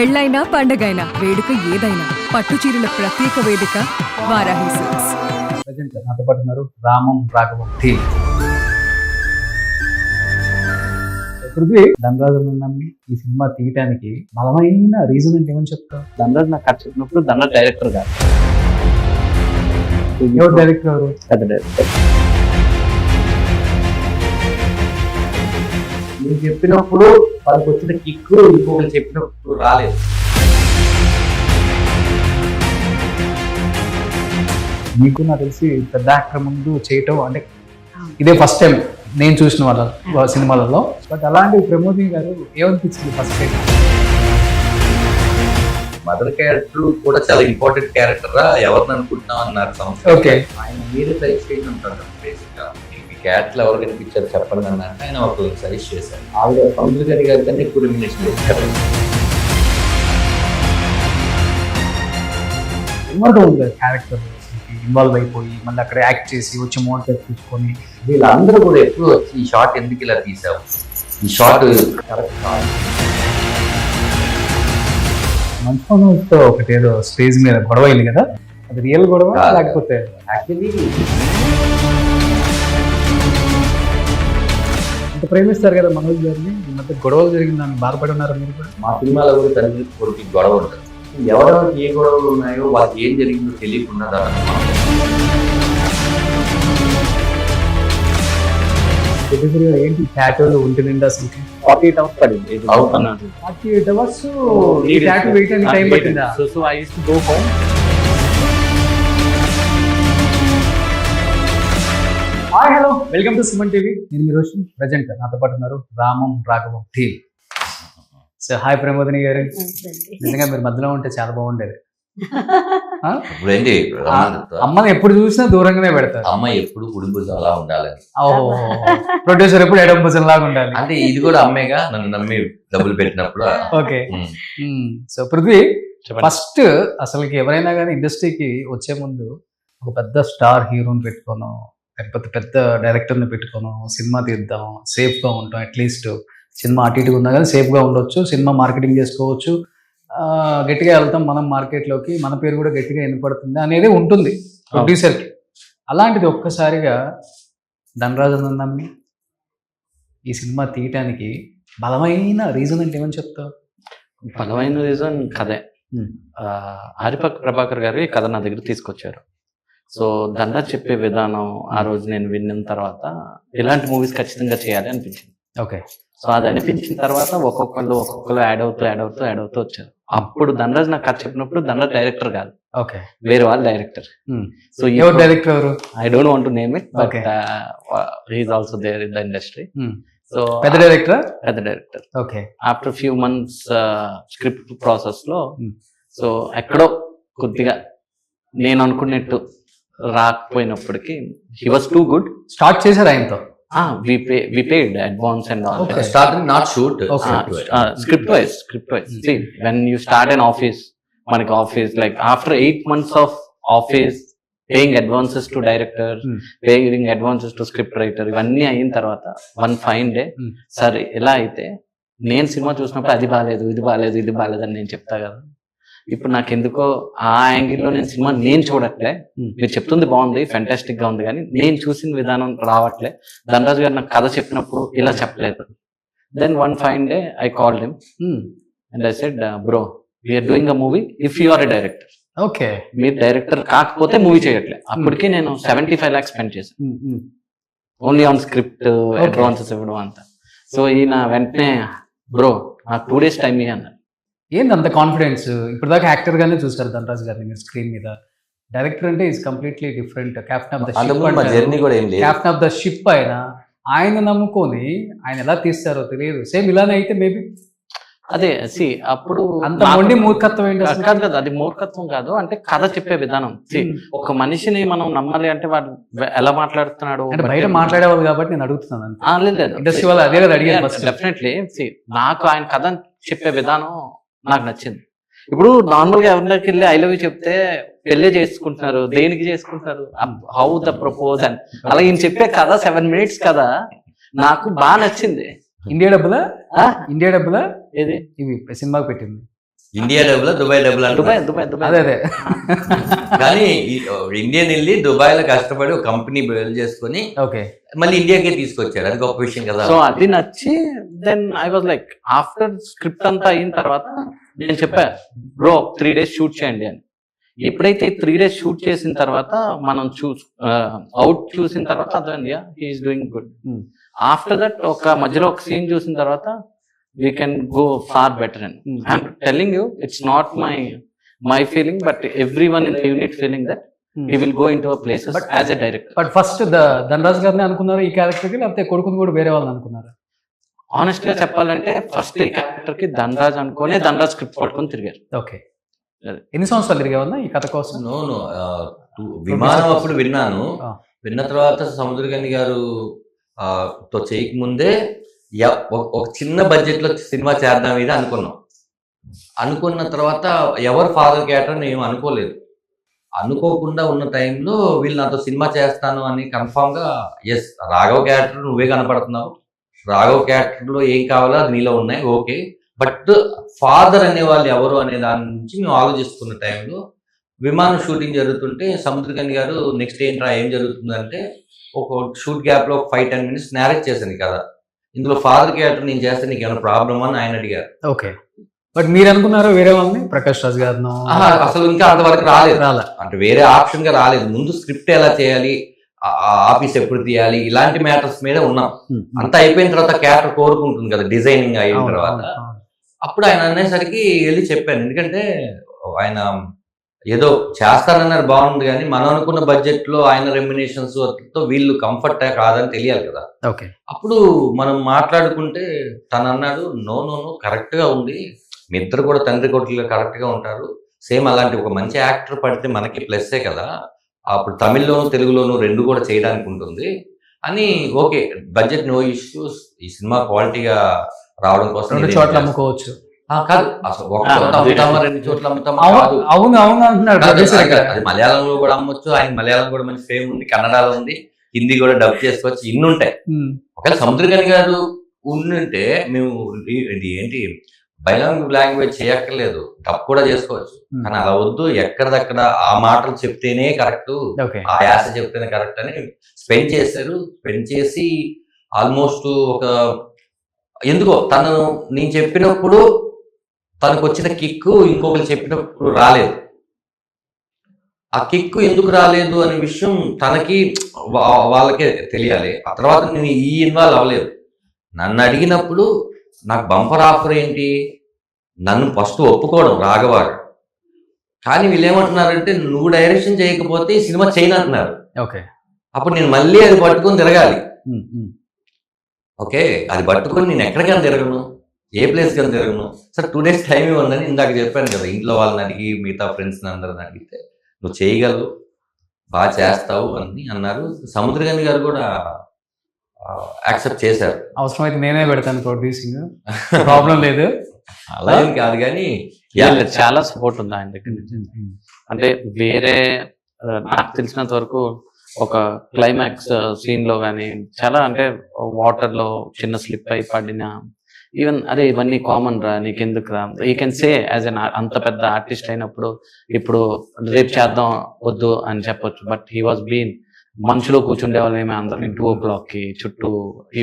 పెళ్ళైనా పండగైనా వేడుక ఏదైనా పట్టు చీరల ప్రత్యేక వేదిక వారాహి సిల్క్స్. ప్రజెంట్ నాతో పాటు ఉన్నారు రామం రాఘవం టీమ్. పృథ్వీ ధనరాజు నమ్మి ఈ సినిమా తీయటానికి బలమైన రీజన్ అంటే ఏమని చెప్తావు? ధనరాజ్ నాకు కట్ చెప్పినప్పుడు ధనరాజ్ డైరెక్టర్ కాదు, ఎవరు డైరెక్టర్? ఎవరు? పెద్ద డైరెక్టర్. నేను చెప్పినప్పుడు వాళ్ళకి వచ్చిన కిక్కు ఇంకొకరు చెప్పినప్పుడు రాలేదు. మీకు నాకు తెలిసి పెద్ద యాక్టర్ ముందు చేయటం అంటే ఇదే ఫస్ట్ టైం నేను చూసిన వాళ్ళ సినిమాలలో. బట్ అలాంటి ప్రమోదిని గారు ఏమనిపించింది ఫస్ట్ టైం? మదర్ క్యారెక్టర్ కూడా చాలా ఇంపార్టెంట్ క్యారెక్టర్ రా, ఎవరిని అనుకుంటున్నాం అన్నారు సంస్థ. ఓకే, ఆయన మీరు సజెస్ట్ చేసి ఉంటారు బేసిక్ గా. ఈ క్యారెక్టర్ ఎవరు కనిపించారు చెప్పండి అని అంటే ఆయన ఒక సజెస్ట్ చేశారు. ఆవిడ సౌందర్య గారి గారి కంటే ఎక్కువ రెమ్యునేషన్ చేశారు. ఏమర్థం ఉంది క్యారెక్టర్ ఇన్వాల్వ్ అయిపోయి మళ్ళీ అక్కడ యాక్ట్ చేసి వచ్చి మోనిటర్ తీసుకొని వీళ్ళందరూ కూడా ఎప్పుడు వచ్చి ఈ షార్ట్ ఎందుకు ఇలా తీసావు, ఈ షార్ట్ కరెక్ట్ కాదు. మంచి ఒకటి ఏదో స్టేజ్ మీద గొడవ అయింది కదా, అది రియల్ గొడవ లేకపోతే? యాక్చువల్లీ అంత ప్రేమిస్తారు కదా మనోజ్ గారిని, ఈ మధ్య గొడవలు జరిగిందని బాధపడి ఉన్నారు మీరు కూడా. మా సినిమాలో కూడా తండ్రి కొడుకు గొడవ ఉంటుంది. ఎవరెవరికి ఏ గొడవలు ఉన్నాయో వాళ్ళకి ఏం జరిగిందో తెలియకుండా ఏంటి టాటూలు ఒంటి నిండా అసలు 48 hours పడింది. 48 hours ఈ టాటూ వేయడానికి టైం పట్టిందా? So I used to go home. Hi hello, welcome to Suman TV. నేను మీ రోజు ప్రజెంట్ నాతో పాటు ఉన్నారు రామం రాఘవం టీమ్. సో హాయ్ ప్రమోదిని గారు, నిజంగా మీరు మధ్యలో ఉంటే చాలా బాగుండేది. అమ్మని ఎప్పుడు చూసినా దూరంగానే పెడతారు. అమ్మ ఎప్పుడు కుటుంబం అలా ఉండాలని. ప్రొడ్యూసర్ ఎప్పుడు ఎడం భుజం లాగా ఉండాలి. అంటే ఇది కూడా అమ్మేగా నన్ను నమ్మి డబ్బులు పెట్టినప్పుడు. ఓకే, సో పృథ్వీ ఫస్ట్ అసలుకి ఎవరైనా కానీ ఇండస్ట్రీకి వచ్చే ముందు ఒక పెద్ద స్టార్ హీరోని పెట్టుకోను, లేకపోతే పెద్ద డైరెక్టర్ని పెట్టుకోను, సినిమా తీద్దాం, సేఫ్గా ఉంటాం, అట్లీస్ట్ సినిమా అటు ఇటుగా ఉన్నా కానీ సేఫ్గా ఉండొచ్చు, సినిమా మార్కెటింగ్ చేసుకోవచ్చు, గట్టిగా వెళ్తాం మనం మార్కెట్లోకి, మన పేరు కూడా గట్టిగా వినపడుతుంది అనేది ఉంటుంది ప్రొడ్యూసర్కి. అలాంటిది ఒక్కసారిగా ధనరాజు నమ్మి ఈ సినిమా తీయటానికి బలమైన రీజన్ అంటే ఏమని చెప్తావు? బలమైన రీజన్ కథే. ఆరిపక్ ప్రభాకర్ గారు ఈ కథ నా దగ్గర తీసుకొచ్చారు. సో ధనరాజ్ చెప్పే విధానం ఆ రోజు నేను విన్న తర్వాత ఇలాంటి మూవీస్ ఖచ్చితంగా చేయాలి అనిపించింది. ఓకే, సో అది అనిపించిన తర్వాత ఒక్కొక్కరు యాడ్ అవుతూ వచ్చారు. అప్పుడు ధనరాజ్ నాకు కథ చెప్పినప్పుడు ధనరాజ్ డైరెక్టర్ కాదు, ఓకే, వేరే వాళ్ళు డైరెక్టర్. సో ఎవరు డైరెక్టర్ ఎవరు? I don't want to name it, but he's also there in the industry. So పెద్ద director. Okay, after few months script process లో సో ఎక్కడో కొద్దిగా నేను అనుకున్నట్టు రాకపోయినప్పటికీ he was too good. Start చేశారు ఆయనతో? We paid advance and all. Okay. Starting not shoot. Script wise. See, when you start an office, manaki office, like after 8 months of office, paying advances to director, paying advances to script writer, ఇవన్నీ అయిన తర్వాత one fine day, సరే ఎలా అయితే నేను cinema చూసినప్పుడు అది బాగాలేదు, ఇది బాగాలేదు అని నేను చెప్తా కదా. ఇప్పుడు నాకు ఎందుకో ఆ యాంగిల్లో నేను చూడట్లే. మీరు చెప్తుంది బాగుంది, ఫెంటాస్టిక్ గా ఉంది, కానీ నేను చూసిన విధానం రావట్లే. ధనరాజు గారు నాకు కథ చెప్పినప్పుడు ఇలా చెప్పలేదు. Then one fine day I called him and I said, bro we are doing a movie, if you are a director. Okay, మీరు డైరెక్టర్ కాకపోతే మూవీ చేయట్లే. అప్పటికి నేను 75 lakhs స్పెండ్ చేశాను ఓన్లీ ఆన్ స్క్రిప్ట్, అడ్వాన్సెస్ ఇవ్వడం అంతా. సో ఈయన వెంటనే, బ్రో నాకు 2 days టైం అన్నారు. ఏంది అంత కాన్ఫిడెన్స్? ఇప్పుడు దాకా యాక్టర్ గానే చూస్తారు ధనరాజ్ గారిని మీరు స్క్రీన్ మీద. డైరెక్టర్ అంటే is completely different. Captain of the ship, captain of the ship ఆయన నమ్ముకొని ఆయన ఎలా తీస్తారో తెలియదు. సేమ్ ఇలానే అయితే మేబీ అదే సి అప్పుడు అంత మొండి మూర్ఖత్వం ఏంటి? కాదు కదా, అది మూర్ఖత్వం కాదు, అంటే కథ చెప్పే విధానం. ఒక మనిషిని మనం నమ్మాలి అంటే వాడు ఎలా మాట్లాడుతున్నాడు అంటే బయట మాట్లాడేవాళ్ళు కాబట్టి నేను అడుగుతున్నాను. లేదు, ఇండస్ట్రీ వాళ్ళు అదే కదా అడిగారు. డెఫినెట్లీ నాకు ఆయన కథ చెప్పే విధానం నాకు నచ్చింది. ఇప్పుడు నార్మల్ గా ఎవరికి వెళ్ళి ఐ లవ్ యూ చెప్తే పెళ్లి చేసుకుంటున్నారు, దేనికి చేసుకుంటున్నారు, హౌ ద ప్రపోజ్ అని. అలా ఈయన చెప్పే కథ 7 minutes కదా, నాకు బాగా నచ్చింది. ఇండియా డబ్బులా ఏది ఇవి సినిమాకి పెట్టింది? ఇండియా డబ్బుల దుబాయ్ డబ్బులు దుబాయ్ అంటే దుబాయ్ దుబాయ్ అదే అదే కానీ ఇండియన్ వెళ్ళి దుబాయ్ లో కష్టపడి ఒక కంపెనీ బిల్డ్ చేసుకొని ఓకే మళ్ళీ ఇండియాకే తీసుకొచ్చారు. అది గొప్ప విషయం కదా. సో అది నచ్చి then I was like after script అంతా అయిన తర్వాత నేను చెప్పా బ్రో 3 days షూట్ చేయండి అని. ఎప్పుడైతే 3 days షూట్ చేసిన తర్వాత మనం అవుట్ చూసిన తర్వాత అర్థమైంది he is doing good. After that ఒక మధ్యలో ఒక సీన్ చూసిన తర్వాత we can go far better and I'm telling you it's not my feeling but everyone in the unit feeling that he will go into a places But as a director. But first Dhanraj గారిని అనుకున్నారు ఈ character కి, లేకపోతే కొడుకుని కూడా వేరే వాళ్ళని అనుకున్నారు? ఆనెస్ట్ గా చెప్పాలంటే ఫస్ట్ ఈ క్యారెక్టర్ కి ధనరాజ్ అనుకుని ధనరాజ్ స్క్రిప్ట్ పట్టుకొని తిరిగారు. ఓకే. ఎన్ని సంవత్సరాలు తిరిగేవాళ్ళ ఈ కథ కోసం? నో విమానం అప్పుడు విన్నాను. Ah. విన్న తర్వాత సముద్రగని గారు తో చేయకముందే ఒక చిన్న బడ్జెట్ లో సినిమా చేద్దాం ఇది అనుకున్నాం. అనుకున్న తర్వాత ఎవరు ఫాదర్ క్యారెక్టర్ అని ఏం అనుకోలేదు. అనుకోకుండా ఉన్న టైంలో వీళ్ళు నాతో సినిమా చేస్తాను అని కన్ఫామ్ గా ఎస్ రాఘవ్ క్యారెక్టర్ నువ్వే కనపడుతున్నావు, రాఘవ్ క్యారెక్టర్ లో ఏం కావాలో అది నీలో ఉన్నాయి, ఓకే. బట్ ఫాదర్ అనే వాళ్ళు ఎవరు అనే దాని నుంచి మేము ఆలోచిస్తున్న టైంలో విమానం షూటింగ్ జరుగుతుంటే సముద్రగని గారు నెక్స్ట్ ఏంట్రా ఏం జరుగుతుందంటే ఒక షూట్ గ్యాప్ లో 5-10 minutes నేరేట్ చేశాను కదా, ఇందులో ఫాదర్ క్యారెక్టర్ నేను చేస్తే నీకు ఏమైనా ప్రాబ్లమ్ అని ఆయన అడిగారు. ఓకే. బట్ మీరు అనుకున్నారు వేరే వాళ్ళని, ప్రకాష్ రాజ్ గారిను? అసలు ఇంకా అంతవరకు రాలేదు, రాలే. అంటే వేరే ఆప్షన్ గా రాలేదు. ముందు స్క్రిప్ట్ ఎలా చేయాలి, ఆఫీస్ ఎప్పుడు తీయాలి, ఇలాంటి మ్యాటర్స్ మీద ఉన్నాం. అంతా అయిపోయిన తర్వాత క్యారెక్టర్ కోరుకుంటుంది కదా డిజైనింగ్ అయిన తర్వాత. అప్పుడు ఆయన అనేసరికి వెళ్ళి చెప్పాను, ఎందుకంటే ఆయన ఏదో చేస్తారన్నారు బాగుంది కానీ మనం అనుకున్న బడ్జెట్ లో ఆయన రెమ్యునేషన్స్ తో వీళ్ళు కంఫర్ట్ కాదని తెలియాలి కదా. ఓకే. అప్పుడు మనం మాట్లాడుకుంటే తను అన్నాడు నో కరెక్ట్ గా ఉంది, మీ ఇద్దరు కూడా తండ్రి కొడుకులు కరెక్ట్ గా ఉంటారు, సేమ్ అలాంటి ఒక మంచి యాక్టర్ పడితే మనకి ప్లస్సే కదా, అప్పుడు తమిళ్లోను తెలుగులోను రెండు కూడా చేయడానికి ఉంటుంది అని. ఓకే బడ్జెట్ నో ఇష్యూస్, ఈ సినిమా క్వాలిటీగా రావడం కోసం 2 చోట్ల అమ్ముకోవచ్చు కాదు, అసలు ఒక చోట అమ్ముతామా 2 చోట్ల అమ్ముతామా కాదు. అవును అంటున్నాడు. అది మలయాళంలో కూడా అమ్మొచ్చు, ఆయన మలయాళం కూడా మంచి ఫేమ్ ఉంది, కన్నడలో ఉంది, హిందీ కూడా డబ్ చేసుకోవచ్చు, ఇన్ని ఉంటాయి. ఒకవేళ సముద్రగని గారు ఉండుంటే మేము ఇది ఏంటి బైలాంగ్వేజ్ లాంగ్వేజ్ చేయక్కర్లేదు, డబ్ కూడా చేసుకోవచ్చు. కానీ అలా వద్దు, ఎక్కడదక్కడ ఆ మాటలు చెప్తేనే కరెక్ట్, ఆ యాస చెప్తేనే కరెక్ట్ అని స్పెండ్ చేశారు. స్పెండ్ చేసి ఆల్మోస్ట్ ఒక ఎందుకో నేను చెప్పినప్పుడు తనకు వచ్చిన కిక్కు ఇంకొకరు చెప్పినప్పుడు రాలేదు. ఆ కిక్కు ఎందుకు రాలేదు అనే విషయం తనకి వాళ్ళకే తెలియాలి. ఆ తర్వాత నేను ఇన్వాల్వ్ అవ్వలేదు. నన్ను అడిగినప్పుడు నాకు బంపర్ ఆఫర్ ఏంటి, నన్ను ఫస్ట్ ఒప్పుకోవడం రాఘవాడు. కానీ వీళ్ళు ఏమంటున్నారంటే నువ్వు డైరెక్షన్ చేయకపోతే ఈ సినిమా చేయనంటున్నారు. ఓకే. అప్పుడు నేను మళ్ళీ అది పట్టుకొని తిరగాలి. ఓకే, అది పట్టుకొని నేను ఎక్కడికైనా తిరగను, ఏ ప్లేస్ కైనా తిరగను. సార్ 2 days టైం ఇవ్వండి ఇందాక చెప్పాను కదా, ఇంట్లో వాళ్ళని అడిగి మిగతా ఫ్రెండ్స్ని అందరిని అడిగితే నువ్వు చేయగలవు, బాగా చేస్తావు అని అన్నారు. సముద్రగని గారు కూడా యాక్సెప్ట్ చేశారు. అవసరమైతే నేనే పెడతాను ప్రొడ్యూసింగ్, ప్రాబ్లం లేదు. అలా ఏం కాదు కానీ చాలా సపోర్ట్ ఉంది ఆయన దగ్గర నుంచి. అంటే వేరే నాకు తెలిసినంత వరకు ఒక క్లైమాక్స్ సీన్ లో కానీ చాలా అంటే వాటర్ లో చిన్న స్లిప్ అయి పడిన ఈవెన్ అరే ఇవన్నీ కామన్ రా నీకెందుకు రా you can say as an అంత పెద్ద ఆర్టిస్ట్ అయినప్పుడు ఇప్పుడు రేపు చేద్దాం వద్దు అని చెప్పొచ్చు. బట్ హీ వాజ్ బీన్ మనుషులో కూర్చుండే వాళ్ళేమే అందరం 2 o'clock కి చుట్టూ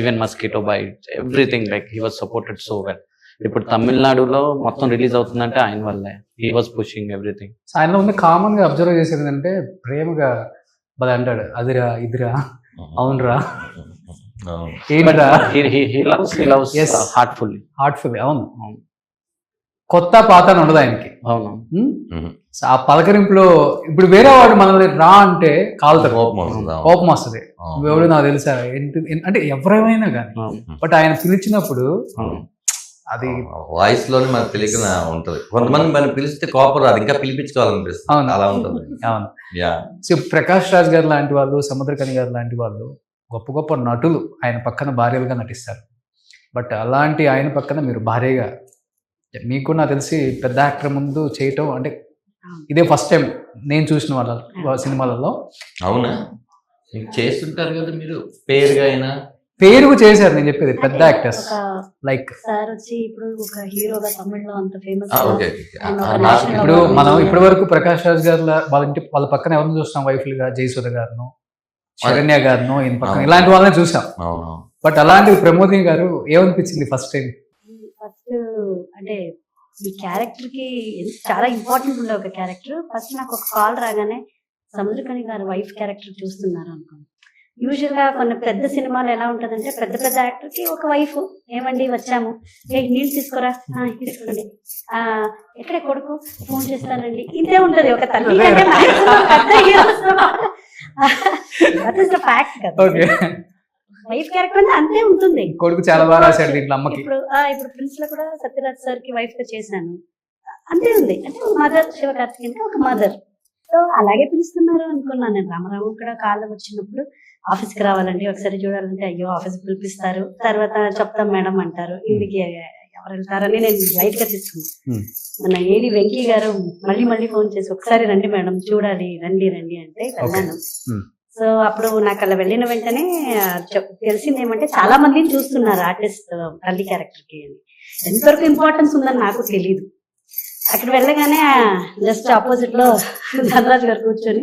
even mosquito bite everything like he was supported so well. ఇప్పుడు తమిళనాడులో మొత్తం రిలీజ్ అవుతుందంటే ఆయన వల్లే, హీ వాజ్ పుషింగ్ ఎవ్రీథింగ్. ఆయన ఉంది కామన్ గా అబ్జర్వ్ చేసేది ఏంటంటే ప్రేమగా బలి అంటాడు, అదిరా ఇదిరా అవునరా ఏంట్రా హార్ట్ఫుల్. అవును, కొత్త పాత అని ఉండదు ఆయనకి. అవును. ఆ పలకరింపులో ఇప్పుడు వేరే వాడు మనల్ని రా అంటే కాలుతారు, కోపం వస్తుంది. ఎవడు నాకు తెలుసా అంటే ఎవరైనా కానీ, బట్ ఆయన పిలిచినప్పుడు అది వాయిస్ లోనే మనకు తెలియక ఉంటది. కొంతమంది మనం పిలిస్తే కోపం రాదు, ఇంకా పిలిపించుకోవాలనిపిస్తుంది, అలా ఉంటుంది. అవును. సో ప్రకాష్ రాజ్ గారు లాంటి వాళ్ళు, సముద్రకని గారు లాంటి వాళ్ళు గొప్ప గొప్ప నటులు ఆయన పక్కన భార్యలుగా నటిస్తారు. బట్ అలాంటి ఆయన పక్కన మీరు భార్యగా, మీకు నాకు తెలిసి పెద్ద యాక్టర్ ముందు చేయటం అంటే ఇదే ఫస్ట్ టైం నేను చూసిన వాళ్ళ సినిమాలలో. అవునా, చేస్తుంటారు కదా మీరు పేరుగా అయినా పేరుకు చేశారు నేను చెప్పేది పెద్ద యాక్టర్స్ లైక్ సార్ వచ్చి ఇప్పుడు ఒక హీరోగా తమిళ్లో అంత ఫేమస్. ఓకే ఇప్పుడు మనం ఇప్పటి వరకు ప్రకాష్ రాజ్ గారు వాళ్ళ పక్కన ఎవరిని చూస్తాం వైఫ్లుగా జయసుధ గారును శరణ్య గారును ఈయన పక్కన ఇలాంటి వాళ్ళని చూసాం. బట్ అలాంటి ప్రమోదిని గారు ఏమనిపించింది ఫస్ట్ టైం? ఫస్ట్ అంటే ఈ క్యారెక్టర్ కి చాలా ఇంపార్టెంట్ ఉండే ఒక క్యారెక్టర్. ఫస్ట్ నాకు ఒక కాల్ రాగానే సముద్రకని గారు వైఫ్ క్యారెక్టర్ చూస్తున్నారు అనుకోండి. యూజువల్ గా కొన్ని పెద్ద సినిమాలు ఎలా ఉంటదంటే పెద్ద పెద్ద యాక్టర్ కి ఒక వైఫ్, ఏమండి వచ్చాము, నీళ్ళు తీసుకోరా, తీసుకోండి, ఎక్కడ కొడుకు, ఫోన్ చేస్తానండి, ఇంతే ఉంటది. ఒక తల్లి కంటే పెద్ద హీరోస్ ఫ్యాక్ట్ కదా. వైఫ్ క్యారెక్టర్ అంటే అంతే ఉంటుంది. కొడుకు చాలా బాగా రాశాడు దీంట్లో అమ్మకి. ఇప్పుడు ప్రిన్స్ లో కూడా సత్యరాజ్ సార్ కి వైఫ్ గా చేశాను, అంతే ఉంది. అంటే మదర్, శివకార్తిక్ అంటే ఒక మదర్. సో అలాగే పిలుస్తున్నారు అనుకున్నాను నేను. రామారావు కూడా కాలం వచ్చినప్పుడు ఆఫీస్ కి రావాలండి, ఒకసారి చూడాలంటే అయ్యో ఆఫీస్ పిలిపిస్తారు, తర్వాత చెప్తాం మేడం అంటారు, ఇంటికి ఎవరు వెళ్తారని నేను లైట్ గా తీసుకున్నాను. మన ఏడి వెంకీ గారు మళ్ళీ మళ్ళీ ఫోన్ చేసి ఒకసారి రండి మేడం చూడాలి, రండి రండి అంటే వెళ్ళాను. సో అప్పుడు నాకు అలా వెళ్ళిన వెంటనే తెలిసింది ఏమంటే చాలా మందిని చూస్తున్నారు ఆర్టిస్ట్ తల్లి క్యారెక్టర్ కి అని. ఎంతవరకు ఇంపార్టెన్స్ ఉందని నాకు తెలియదు. అక్కడ వెళ్ళగానే జస్ట్ ఆపోజిట్ లో ధనరాజ్ గారు కూర్చొని,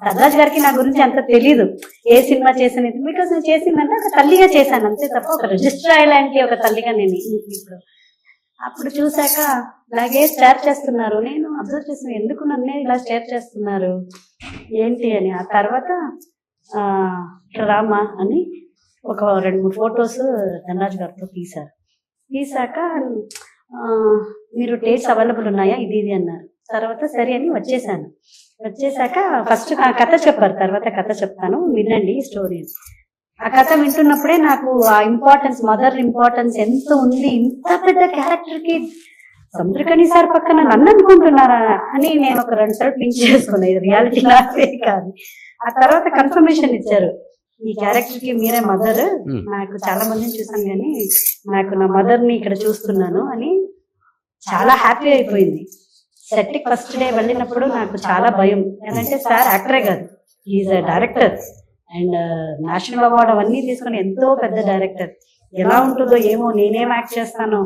ధనరాజ్ గారికి నా గురించి అంత తెలీదు, ఏ సినిమా చేసాను బికాస్ నేను చేసిందంటే ఒక తల్లిగా చేశాను అంతే తప్ప ఒక రిజిస్టర్ లాంటి ఒక తల్లిగా నేను ఇప్పుడు. అప్పుడు చూసాక ఇలాగే స్టార్ చేస్తున్నారు, నేను అబ్జర్వ్ చేసిన ఎందుకు నన్నే ఇలా స్టార్ చేస్తున్నారు ఏంటి అని. ఆ తర్వాత రామా అని ఒక 2-3 ఫొటోస్ ధనరాజ్ గారితో తీసాక మీరు డేట్స్ అవైలబుల్ ఉన్నాయా ఇది అన్నారు. తర్వాత సరే అని వచ్చేసాక ఫస్ట్ ఆ కథ చెప్పారు, తర్వాత కథ చెప్తాను వినండి స్టోరీ. ఆ కథ వింటున్నప్పుడే నాకు ఆ ఇంపార్టెన్స్, మదర్ ఇంపార్టెన్స్ ఎంత ఉంది. ఇంత పెద్ద క్యారెక్టర్ కి సముద్రకని సార్ పక్కన నన్ను అనుకుంటున్నారా అని నేను ఒక 2 సార్లు పింక్ చేసుకున్నాను, ఇది రియాలిటీ లాగే కాదు. ఆ తర్వాత కన్ఫర్మేషన్ ఇచ్చారు, ఈ క్యారెక్టర్ కి మీరే మదర్, నాకు చాలా మందిని చూసాను కానీ నాకు నా మదర్ ని ఇక్కడ చూస్తున్నాను అని చాలా హ్యాపీ అయిపోయింది. సెట్ కి ఫస్ట్ డే వెళ్ళినప్పుడు నాకు చాలా భయం, ఎందుకంటే సార్ యాక్టరే కాదు, is a director and national award అవన్నీ తీసుకుని ఎంతో పెద్ద డైరెక్టర్. ఎలా ఉంటుందో ఏమో, నేనేం యాక్ట్ చేస్తానో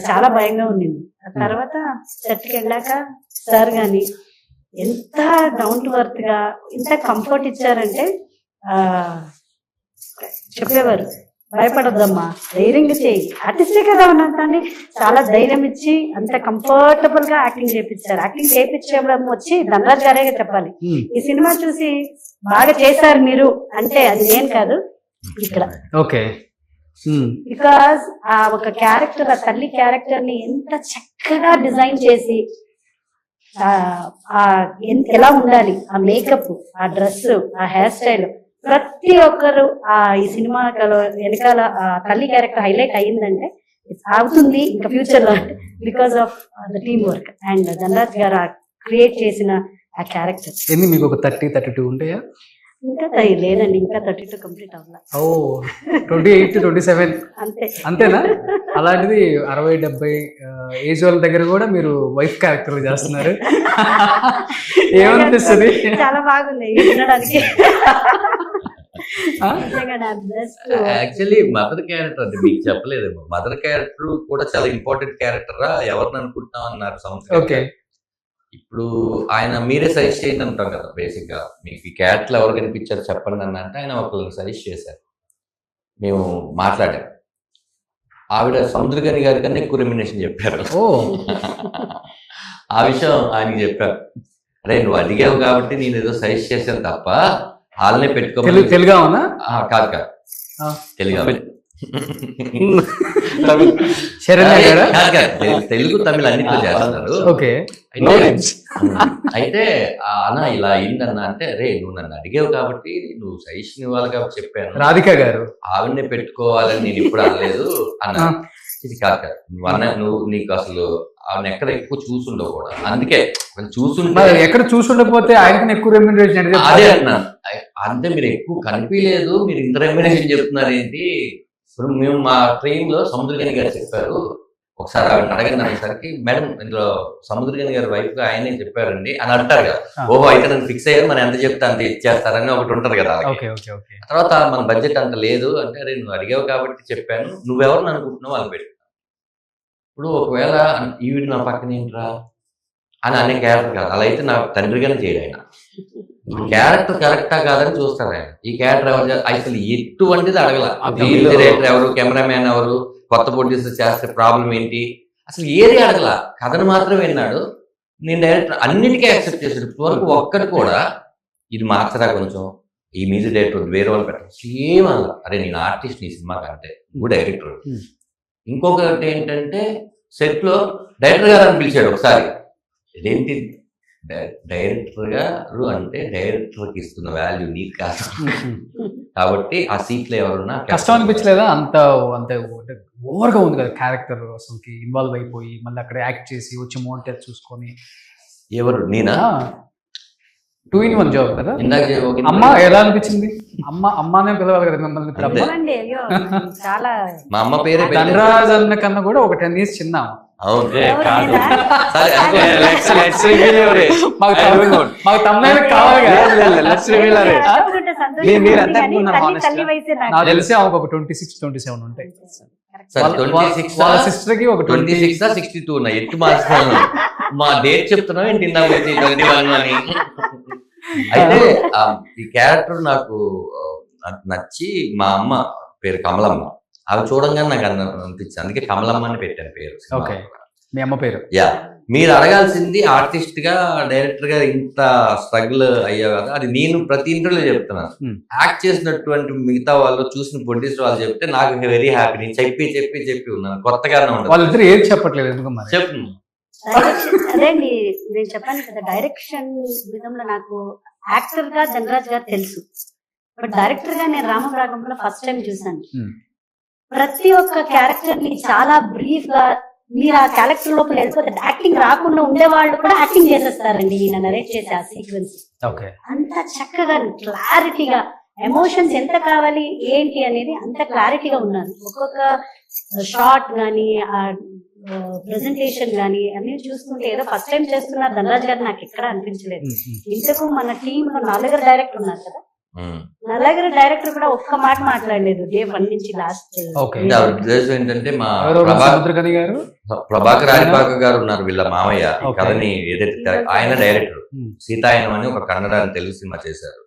చాలా భయంగా ఉండింది. ఆ తర్వాత సెట్ కి వెళ్ళాక సార్ గాని ఎంత డౌన్ టు ఎర్త్ గా ఎంత కంఫర్ట్ ఇచ్చారంటే చెప్పేవారు, భయపడొద్దమ్మా, ధైర్యంగా చేయి, ఆర్టిస్టే కదా ఉన్నాను కానీ చాలా ధైర్యం ఇచ్చి అంత కంఫర్టబుల్ గా యాక్టింగ్ చేయించారు. యాక్టింగ్ చేయించడం వచ్చి ధనరాజ్ గారే చెప్పాలి, ఈ సినిమా చూసి బాగా చేశారు మీరు అంటే అది నేను కాదు ఇక్కడ. ఓకే, బికాస్ ఆ ఒక క్యారెక్టర్, ఆ తల్లి క్యారెక్టర్ ని ఎంత చక్కగా డిజైన్ చేసి ఎలా ఉండాలి, ఆ మేకప్, ఆ డ్రెస్, ఆ హెయిర్ స్టైల్, ప్రతి ఒక్కరు ఈ సినిమా వెనకాల తల్లి క్యారెక్టర్ హైలైట్ అయ్యిందంటే అవుతుంది ఇంకా ఫ్యూచర్ లో, because of the team work and Dhanraj గారు క్రియేట్ చేసిన ఆ క్యారెక్టర్. మీకు ఒక 30-32 ఉంటాయా? ఇంకా లేదండి, ఇంకా 32 కంప్లీట్ అవ్వాలి. 28-27 అంతేనా? అలాంటిది 60-70 ఏజ్ వాళ్ళ దగ్గర కూడా మీరు వైఫ్ క్యారెక్టర్ చేస్తున్నారు. ఏమనిపిస్తుంది? చాలా బాగుంది వినడానికి. యాక్చువల్లీ మదర్ క్యారెక్టర్ అంటే మీకు చెప్పలేదేమో, మదర్ క్యారెక్టర్ కూడా చాలా ఇంపార్టెంట్ క్యారెక్టర్ రా, ఎవరిని అనుకుంటున్నాం అన్నారు సంవత్సరం. ఇప్పుడు ఆయన మీరే సజెస్ట్ చేయండి అంటాం కదా, బేసిక్ గా మీకు ఈ క్యారెక్టర్ ఎవరు కనిపించారు చెప్పండి అని అంటే ఆయన ఒకరిని సజెస్ట్ చేశారు. మేము మాట్లాడాం, ఆవిడ సముద్రకని గారి కన్నా ఎక్కువ రెమ్యునేషన్ చెప్పారు. ఆ విషయం ఆయనకి చెప్పారు, అరే నువ్వు అడిగావు కాబట్టి నేను ఏదో సజెస్ట్ చేశాను తప్ప వాళ్ళనే పెట్టుకో. తెలుగా ఉన్నా కాదు తెలుగు తెలుగు తమిళ అన్నిట్లో చేస్తున్నారు. అయితే అన్న ఇలా అయిందన్న అంటే, రే నువ్వు నన్ను అడిగావు కాబట్టి నువ్వు సజెషన్ ఇవ్వాలి కాబట్టి చెప్పాను, రాధిక గారు ఆవిడనే పెట్టుకోవాలని నేను ఇప్పుడు అనలేదు అన్నా. ఇది కాదు నువ్వు నీకు అసలు ఆవిడ ఎక్కడ ఎక్కువ చూసుండవు కూడా, అందుకే చూసుంటే ఎక్కడ చూసుండకపోతే ఆయనకు ఎక్కువ రెమ్యునరేషన్ అదే అన్నా. అంటే మీరు ఎక్కువ కనిపించలేదు, మీరు ఇంత రెమ్యునరేషన్ చెప్తున్నారు ఏంటి? ఇప్పుడు మేము మా ట్రైన్ లో సముద్రకని గారు చెప్పారు, ఒకసారి ఆవిడ అడగండి అనేసరికి మేడం ఇందులో సముద్రగని గారి వైఫ్ గా ఆయనే చెప్పారండి అని అంటారు కదా. ఓహో అయితే నన్ను ఫిక్స్ అయ్యారు, మనం ఎంత చెప్తే అంత ఇచ్చేస్తారని ఒకటి ఉంటది కదా. తర్వాత మన బడ్జెట్ అంత లేదు అంటే, అరే నువ్వు అడిగావు కాబట్టి చెప్పాను, నువ్వెవరు అనుకుంటున్నావు అని పెట్టు. ఇప్పుడు ఒకవేళ ఈవిడ నా పక్కన ఏంట్రా అని అనే క్యారెక్టర్ కాదు, అలా అయితే నాకు తండ్రిగానే చేయడు ఆయన. క్యారెక్టర్ కరెక్టా కాదని చూస్తారు ఆయన. ఈ క్యారెక్టర్ ఎవరు అసలు ఎటువంటిది అడగల, డైరెక్టర్ ఎవరు, కెమెరామ్యాన్ ఎవరు, కొత్త ప్రొడ్యూసర్ చేస్తే ప్రాబ్లం ఏంటి, అసలు ఏది అడగల, కథను మాత్రమే విన్నాడు. నేను డైరెక్టర్ అన్నిటికీ యాక్సెప్ట్ చేశాడు. ఇప్పటివరకు ఒక్కటి కూడా ఇది మార్చరా కొంచెం, ఈ మ్యూజిక్ డైరెక్టర్ వేరే వాళ్ళు పెట్టారు సేమ్ అలా. అరే నేను ఆర్టిస్ట్ ఈ సినిమా కంటే, నువ్వు డైరెక్టర్. ఇంకొకటి ఏంటంటే సెట్ లో డైరెక్టర్ గారు అని పిలిచాడు ఒకసారి. ఇదేంటి డైరెక్టర్ గారు అంటే డైరెక్టర్కి ఇస్తున్న వాల్యూ నీకు కాదు కాబట్టి ఆ సీట్లో ఎవరున్నా కష్టం అనిపించలేదా? అంత అంత ఓవర్గా ఉంది కదా క్యారెక్టర్, అసలుకి ఇన్వాల్వ్ అయిపోయి మళ్ళీ అక్కడ యాక్ట్ చేసి వచ్చి మోనిటర్ చూసుకొని. ఎవరు నేనా? 2 in 1 జాబ్ కదా. అమ్మ ఎలా అనిపించింది? అమ్మానే పిలవాలి కదా మిమ్మల్ని. చాలా మా అమ్మ పేరే ధనరాజ్ అన్న కన్నా కూడా ఒక 10 years చిన్న. మాకు తమ్ముడు కావాలి నాకు తెలిసి ఒక 26-27 ఉంటాయి. వాళ్ళ సిస్టర్ కి ఒక 26 62 ఉన్నాయి. ఎట్టు మార్చుకోవాలి మా డేట్ చెప్తున్నావు ఏంటి? 21 అని. అయితే ఈ క్యారెక్టర్ నాకు నచ్చి, మా అమ్మ పేరు కమలమ్మ, అవి చూడంగానే నాకు అనిపించింది, అందుకే కమలమ్మ అని పెట్టాను పేరు. మీ అమ్మ పేరు. యా, మీరు అడగాల్సింది ఆర్టిస్ట్ గా డైరెక్టర్ గా ఇంత స్ట్రగుల్ అయ్యావు కదా, అది నేను ప్రతి ఇంటర్వ్యూలో చెప్తున్నాను. యాక్ట్ చేసినటువంటి మిగతా వాళ్ళు చూసిన ప్రొడ్యూసర్ వాళ్ళు చెప్తే నాకు వెరీ హ్యాపీ. నేను చెప్పి ఉన్నాను, కొత్తగానే ఉండదు. వాళ్ళిద్దరు ఏది చెప్పట్లేదు ఎందుకు చెప్పు. అదేండి నేను చెప్పాను కదా, డైరెక్షన్ విధంలో నాకు యాక్టర్ గా ధనరాజ్ గారు తెలుసు, బట్ డైరెక్టర్ గా నేను రామం రాగంలో ఫస్ట్ టైం చూసాను. ప్రతి ఒక్క క్యారెక్టర్ ని చాలా బ్రీఫ్ గా, మీరు ఆ క్యారెక్టర్ లోపల వెళ్ళిపోతే యాక్టింగ్ రాకుండా ఉండేవాళ్ళు కూడా యాక్టింగ్ చేసేస్తారండి ఈయన నరేట్ చేసే ఆ సీక్వెన్స్. అంత చక్కగా క్లారిటీగా ఎమోషన్స్ ఎంత కావాలి ఏంటి అనేది అంత క్లారిటీగా ఉన్నారు. ఒక్కొక్క షార్ట్ గానీ ఆ ప్రెజెంటేషన్ గానీ అన్ని చూస్తుంటే ఏదో ఫస్ట్ టైం చేస్తున్నారు ధనరాజ్ గారు నాకు ఎక్కడ అనిపించలేదు. ఇంతకు మన టీమ్ లో 4 డైరెక్టర్ ఉన్నారు కదా, 4 డైరెక్టర్ కూడా ఒక్క మాట మాట్లాడలేదు డే 1 నుంచి లాస్ట్. ఏంటంటే మా ప్రభాకర్ రాజపాక గారు ఉన్నారు, వీళ్ళ మామయ్య. కథని ఏదైతే ఆయన డైరెక్టర్, సీతాయనం అని ఒక కన్నడ తెలుగు సినిమా చేశారు.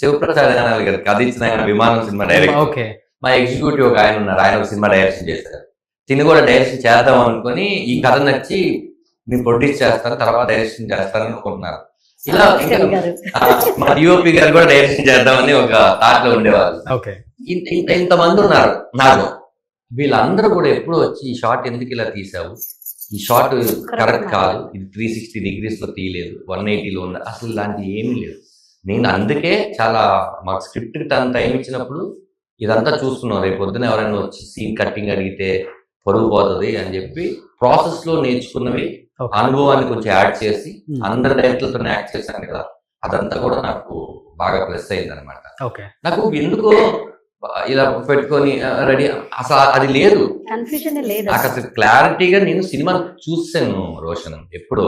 శివప్రసాద్ గారు కథ ఇచ్చిన విమానం సినిమా డైరెక్టర్. మా ఎగ్జిక్యూటివ్ ఒక ఆయన ఉన్నారు, ఆయన ఒక సినిమా డైరెక్షన్ చేశారు. తిని కూడా డైరెక్షన్ చేద్దాం అనుకుని ఈ కథ నచ్చి నేను ప్రొడ్యూస్ చేస్తాను, తర్వాత డైరెక్షన్ చేస్తానని అనుకుంటున్నారు. ఇలా మా డిఓపి గారు కూడా డైరెక్షన్ చేద్దామని ఒక థాట్ లో ఉండేవాళ్ళు. ఇంతమంది ఉన్నారు నాకు. వీళ్ళందరూ కూడా ఎప్పుడు వచ్చి ఈ షార్ట్ ఎందుకు ఇలా తీసావు, ఈ షార్ట్ కరెక్ట్ కాదు, ఇది 360 degrees లో తీయలేదు, 180లో ఉంది, అసలు ఇలాంటివి ఏమీ లేదు. నేను అందుకే చాలా మాకు స్క్రిప్ట్ తన టైం ఇచ్చినప్పుడు ఇదంతా చూస్తున్నాం. రేపు పొద్దున ఎవరైనా వచ్చి సీన్ కట్టింగ్ అడిగితే పొరుగు పోతుంది అని చెప్పి ప్రాసెస్ లో నేర్చుకున్నవి అనుభవాన్ని కొంచెం యాడ్ చేసి అందరి డైరెక్టర్లతో యాక్ట్ చేశాను కదా, అదంతా కూడా నాకు బాగా ప్లస్ అయింది అనమాట. నాకు ఎందుకో ఇలా పెట్టుకొని రెడీ అసలు అది లేదు, నాకు అసలు క్లారిటీగా నేను సినిమా చూసాను రోషన్. ఎప్పుడో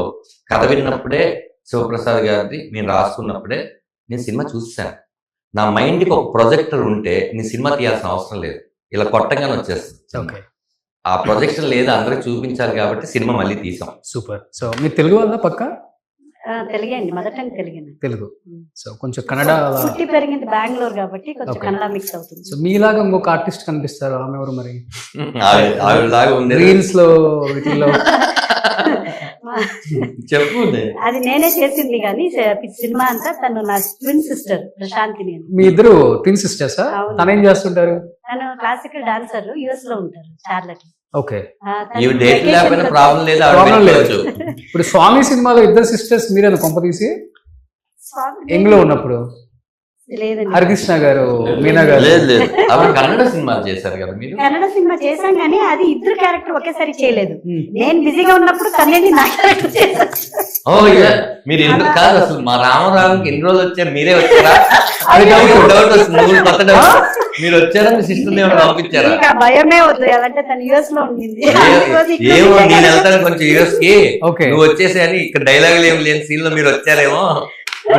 కథ విన్నప్పుడే శివప్రసాద్ గారిది నేను రాసుకున్నప్పుడే నేను సినిమా చూసాను. నా మైండ్కి ఒక ప్రొజెక్టర్ ఉంటే నేను సినిమా తీయాల్సిన అవసరం లేదు, ఇలా కొట్టగానే వచ్చేస్తుంది. ఆ ప్రొజెక్షన్ లేదా అందరికి చూపించాలి కాబట్టి సినిమా మళ్ళీ తీసాం. సూపర్. సో మీరు తెలుగు వల్ల పక్క తెలుగండి, మదర్ టంగ్ తెలుగు. సో కొంచెం కన్నడ పుట్టి పెరిగింది బెంగళూరు కాబట్టి కొంచెం కన్నడ మిక్స్ అవుతుంది. సో మీలాగా ఇంకొక ఆర్టిస్ట్ కనిపిస్తారు, ఆమె ఎవరు మరి? రీల్స్ లో వీటిల్లో చెప్పు. అది నేనే చేసింది కానీ సినిమా అంతా తను నా ట్విన్ సిస్టర్ ప్రశాంతి. నేను మీ ఇద్దరు ట్విన్ సిస్టర్స్? తను ఏం చేస్తుంటారు? తను క్లాసికల్ డాన్సర్, యుఎస్ లో ఉంటారు, చార్లెట్. ఓకే. ఇప్పుడు స్వామి సినిమాలో ఇద్దరు సిస్టర్స్ మీరేనా కొంప తీసి ఎంగ్లో ఉన్నప్పుడు? లేదండి, హరికృష్ణ గారు, మీనా గారు. కన్నడ సినిమా చేశారు కదా మీరు? కన్నడ సినిమా చేశాం కానీ అది ఇద్దరు క్యారెక్టర్ ఒకేసారి చేయలేదు. నేను బిజీగా ఉన్నప్పుడు తనేది నా క్యారెక్టర్ చేశాను. మీరు కాదు అసలు మా రామరావుకి ఎన్ని రోజులు వచ్చారు, మీరే వచ్చారా అది డౌట్ వస్తుంది. కొత్త డౌట్, మీరు వచ్చారా మీ సిస్టర్ ఏమైనా పంపించారా? భయమే వద్దు, అంటే తను యూఎస్ లో ఉండింది. ఏమో నేను వెళ్తాను కొంచెం యూఎస్ కి, ఓకే నువ్వు వచ్చేసి అని ఇక్కడ డైలాగులు ఏం లేని సీన్ లో మీరు వచ్చారేమో,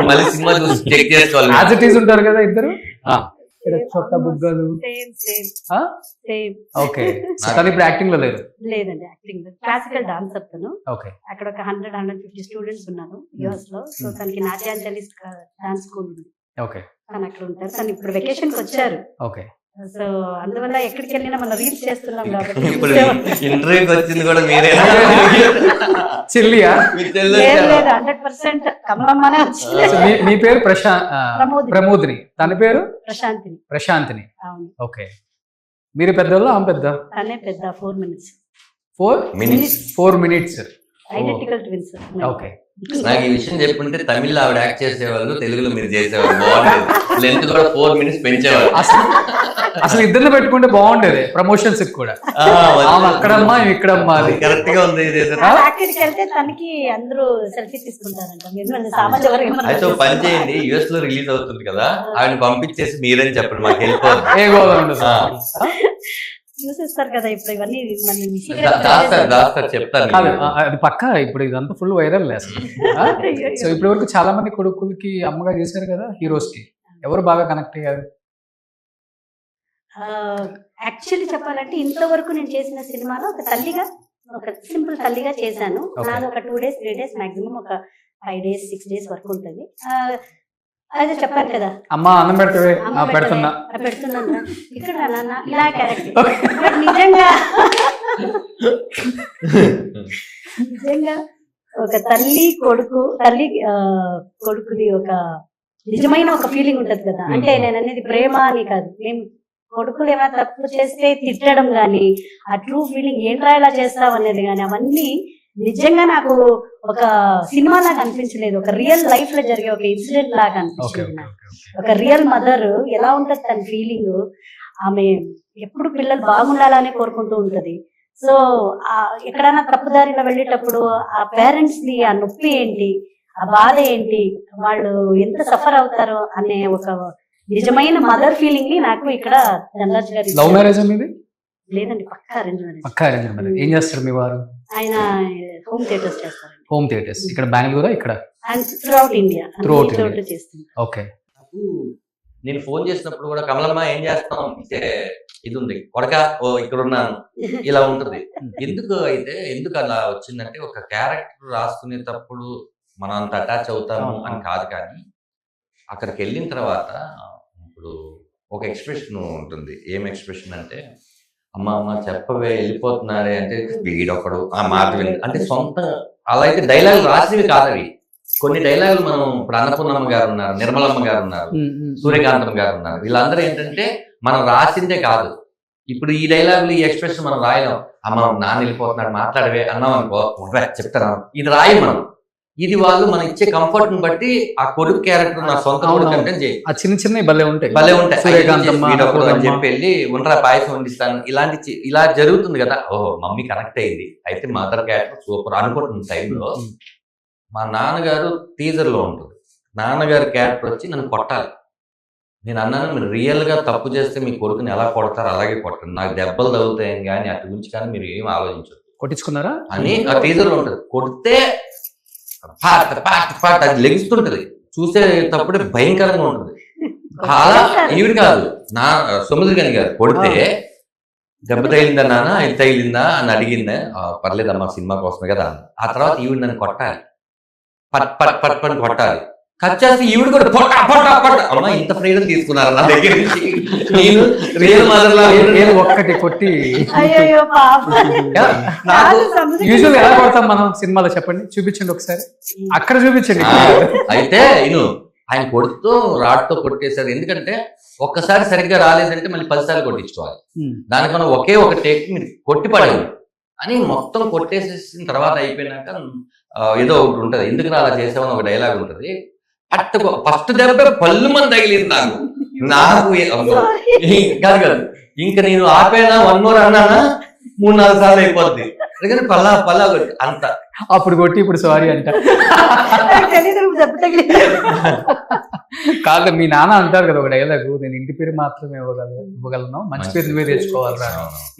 మళ్ళీ సినిమా చూసి చెక్ చేసుకోవాలి. యాజ్ ఇట్ ఈస్ ఉంటారు కదా ఇద్దరు, చొట్ట బుగ్గలు. ఓకే, తను ఇప్పుడు యాక్టింగ్ లో లేదు. లేదండి, యాక్టింగ్ క్లాసికల్ డాన్సర్ తను. ఓకే, అక్కడ ఒక 100-150 స్టూడెంట్స్ ఉన్నారు యుఎస్ లో. సో తనకి నాట్యాంజలి డాన్స్ స్కూల్ ఉంది, ఓకే, తను అక్కడ ఉంటారు. తను ఇప్పుడు వెకేషన్ కి వచ్చారు. ఓకే. సో అందువల్ల ఎక్కడికి వెళ్ళినా మనం రీల్స్ చేస్తున్నాం ఇప్పుడు కాబట్టి ఇంటర్వ్యూకి వచ్చింది కూడా మీరేనా? చెల్లియా? మీ చెల్లి లేదు వచ్చారా? లేదు 100% కమలమ్మనే వచ్చింది. మీ పేరు ప్రమోదిని, తన పేరు ప్రశాంతిని. ప్రశాంతిని. అవును, ఓకే. మీరు పెద్దోళ్ళు, ఆమె పెద్ద? తనే పెద్ద. 4 minutes 4 minutes. Identical twins. Okay. నాకు ఈ విషయం చెప్పుంటే తమిళ్లో ఆవిడ యాక్ట్ చేసేవాళ్ళు, తెలుగులో మీరు చేసేవాళ్ళు, బాగుండేది. లెంత్ కూడా 4 minutes పెంచేవాళ్ళు. అసలు ఇద్దరిని పెట్టుకుంటే బాగుండేది ప్రమోషన్స్ కూడా. ఆమె అక్కడమ్మా, ఇక్కడమ్మా. అది కరెక్ట్ గా ఉంది. అక్కడికి వెళ్తే తనకి అందరూ సెల్ఫీ తీసుకుంటారంట. మీరు సామాజిక వర్గం అయితే ఓ పని చేయండి, యుఎస్ లో రిలీజ్ అవుతుంది కదా, ఆవిడ పంపించేసి మీరని చెప్పండి, మాకు వెళ్ళిపోదు. ఏ గోదా ఉండదు. చూసేస్తారు కదా ఇప్పుడు ఇవన్నీ. దాస్తారు చెప్తాను. కాదు, అది పక్కా ఇప్పుడు ఇదంతా ఫుల్ వైరల్ అసలు. సో ఇప్పటి వరకు చాలా మంది కొడుకులకి అమ్మగా చేశారు కదా హీరోస్ కి, ఎవరు బాగా కనెక్ట్ అయ్యారు? యాక్చువల్లీ చెప్పాలంటే ఇంతవరకు నేను చేసిన సినిమాలో ఒక తల్లిగా, ఒక సింపుల్ తల్లిగా చేశాను. నాది ఒక 2 days 3 days మాక్సిమం ఒక 5 days 6 days వరకు ఉంటుంది. అదే చెప్పాను కదా, అమ్మా అన్నం పెడతావే, పెడుతున్నా పెడుతున్నాను ఇక్కడ నాన్న ఇలా క్యారెక్టర్. బట్ నిజంగా ఒక తల్లి కొడుకుది ఒక నిజమైన ఒక ఫీలింగ్ ఉంటది కదా. అంటే నేను అనేది ప్రేమ అని కాదు, మేము కొడుకులు ఏమైనా తప్పు చేస్తే తిట్టడం గాని, ఆ ట్రూ ఫీలింగ్ ఏంట్రా ఇలా చేస్తావు అనేది గాని, అవన్నీ నిజంగా నాకు ఒక సినిమా లాగా అనిపించలేదు. ఒక రియల్ లైఫ్ లో జరిగే ఒక ఇన్సిడెంట్ లాగా అనిపించింది నాకు. ఒక రియల్ మదర్ ఎలా ఉంటది తన ఫీలింగ్, ఆమె ఎప్పుడు పిల్లలు బాగుండాలనే కోరుకుంటూ ఉంటది. సో ఎక్కడైనా తప్పుదారిలో వెళ్ళేటప్పుడు ఆ పేరెంట్స్ ని ఆ నొప్పి ఏంటి, ఆ బాధ ఏంటి, వాళ్ళు ఎంత సఫర్ అవుతారో అనే ఒక నిజమైన మదర్ ఫీలింగ్ ని నాకు ఇక్కడ ధనరాజ్ గారు. లవ్ మ్యారేజ్ అనేది లేదండి, పక్కా అరేంజ్ మ్యారేజ్. పక్కా అరేంజ్ మ్యారేజ్. ఏం చేస్తారు మీ వారు? ఆయన హోమ్ థియేటర్స్ చేస్తారు. హోమ్ థియేటర్స్ ఇక్కడ బెంగళూరు, ఇక్కడ త్రూఅవుట్ ఇండియా చేస్తుంది. ఓకే. నేను ఫోన్ చేసినప్పుడు కూడా కమలమ్మ ఏం చేస్తాం అంటే ఇది ఉంది కొడక, ఓ ఇక్కడ ఉన్నాను, ఇలా ఉంటది. ఎందుకు అలా వచ్చిందంటే, ఒక క్యారెక్టర్ రాసుకునేటప్పుడు మనం అంత అటాచ్ అవుతాము అని కాదు, కానీ అక్కడికి వెళ్ళిన తర్వాత ఇప్పుడు ఒక ఎక్స్ప్రెషన్ ఉంటుంది. ఏం ఎక్స్ప్రెషన్ అంటే, అమ్మ చెప్పవే వెళ్ళిపోతున్నారే అంటే వీడొకడు ఆ మాట విని అంటే సొంత అలా అయితే డైలాగులు రాసినవి కాదు అవి. కొన్ని డైలాగులు మనం ఇప్పుడు అన్నపూర్ణమ్మ గారు ఉన్నారు, నిర్మలమ్మ గారు ఉన్నారు, సూర్యకాంతం గారు ఉన్నారు, వీళ్ళందరూ ఏంటంటే మనం రాసిందే కాదు. ఇప్పుడు ఈ డైలాగులు ఈ ఎక్స్ప్రెషన్ మనం రాయలేం. అమ్మ నాన్న వెళ్ళిపోతున్నాడు మాట్లాడవే అన్నాం అనుకో, చెప్తాను ఇది రాయి మనం. ఇది వాళ్ళు మనం ఇచ్చే కంఫర్ట్ ని బట్టి ఆ కొడుకు క్యారెక్టర్ నా సొంత కొడుకు అంటే ఆ చిన్న చిన్న భలే ఉంటాయి అని చెప్పి వెళ్ళి ఉండరా పాయసం వండిస్తాను, ఇలా జరుగుతుంది కదా. ఓహో మమ్మీ కనెక్ట్ అయింది, అయితే మదర్ క్యారెక్టర్ సూపర్ అనుకుంటున్న టైంలో మా నాన్నగారు టీజర్ లో ఉంటుంది. నాన్నగారి క్యారెక్టర్ వచ్చి నన్ను కొట్టాలి. నేను అన్నాను, మీరు రియల్ గా తప్పు చేస్తే మీ కొడుకుని ఎలా కొడతారు అలాగే కొట్టండి, నాకు దెబ్బలు తగులుతాయని కానీ అటు గురించి కానీ మీరు ఏం ఆలోచించరు. కొట్టించుకున్నారా అని ఆ టీజర్ లో ఉంటుంది. కొడితే పాట్ పాట్ పాట్ అది లెగిస్తుంటది, చూసేటప్పుడే భయంకరంగా ఉంటుంది. అలా ఈవిడ కాదు నా సముద్రగని గారు కొడితే దెబ్బ తగిలిందా నాన్న, ఇది తగిలిందా అని అడిగిందా, పర్లేదమ్మా సినిమా కోసమే కదా. ఆ తర్వాత ఈవిడ నన్ను కొట్టాలి, పట్ పట్ పట్ పట్ కొట్టాలి. కట్ చేసి ఈవిడ కూడా పొట్ట పొట్ట పొట్ట. అమ్మ ఇంత ఫ్రీడమ్ తీసుకున్నారు నా దగ్గర నుంచి. నేను రియల్ మదర్ లా ఒక్కటి కొట్టి యూజువల్ ఎలా కొడతాం మనం సినిమాలో? చెప్పండి, చూపించండి ఒకసారి, అక్కడ చూపించండి. అయితే ఆయన కొడుతూ రాడ్తో కొట్టేశారు. ఎందుకంటే ఒక్కసారి సరిగ్గా రాలేదంటే మళ్ళీ 10 సార్లు కొట్టించుకోవాలి. దానికి మనం ఒకే ఒక టేక్ మీరు కొట్టి పడేది అని మొత్తం కొట్టేసేసిన తర్వాత అయిపోయినాక ఏదో ఒకటి ఉంటది, ఎందుకు అలా చేసామని ఒక డైలాగ్ ఉంటది. అట్ట ఫస్ట్ దెబ్బ పళ్ళు మంది తగిలింది నాకు కాదు. ఇంకా నేను ఆపేనా 1 more అన్నానా 3-4 సార్లు అయిపోద్ది. ఎందుకంటే పల్లా కొట్టి అంత అప్పుడు కొట్టి ఇప్పుడు సారీ అంట. తెలీదు, దెబ్బ తగిలింది. కాదు, మీ నాన్న అంటారు కదా ఒక డైలాగ్, నేను ఇంటి పేరు మాత్రమే ఇవ్వగలను, మంచి పేరు నువ్వే తెచ్చుకోవాలరా.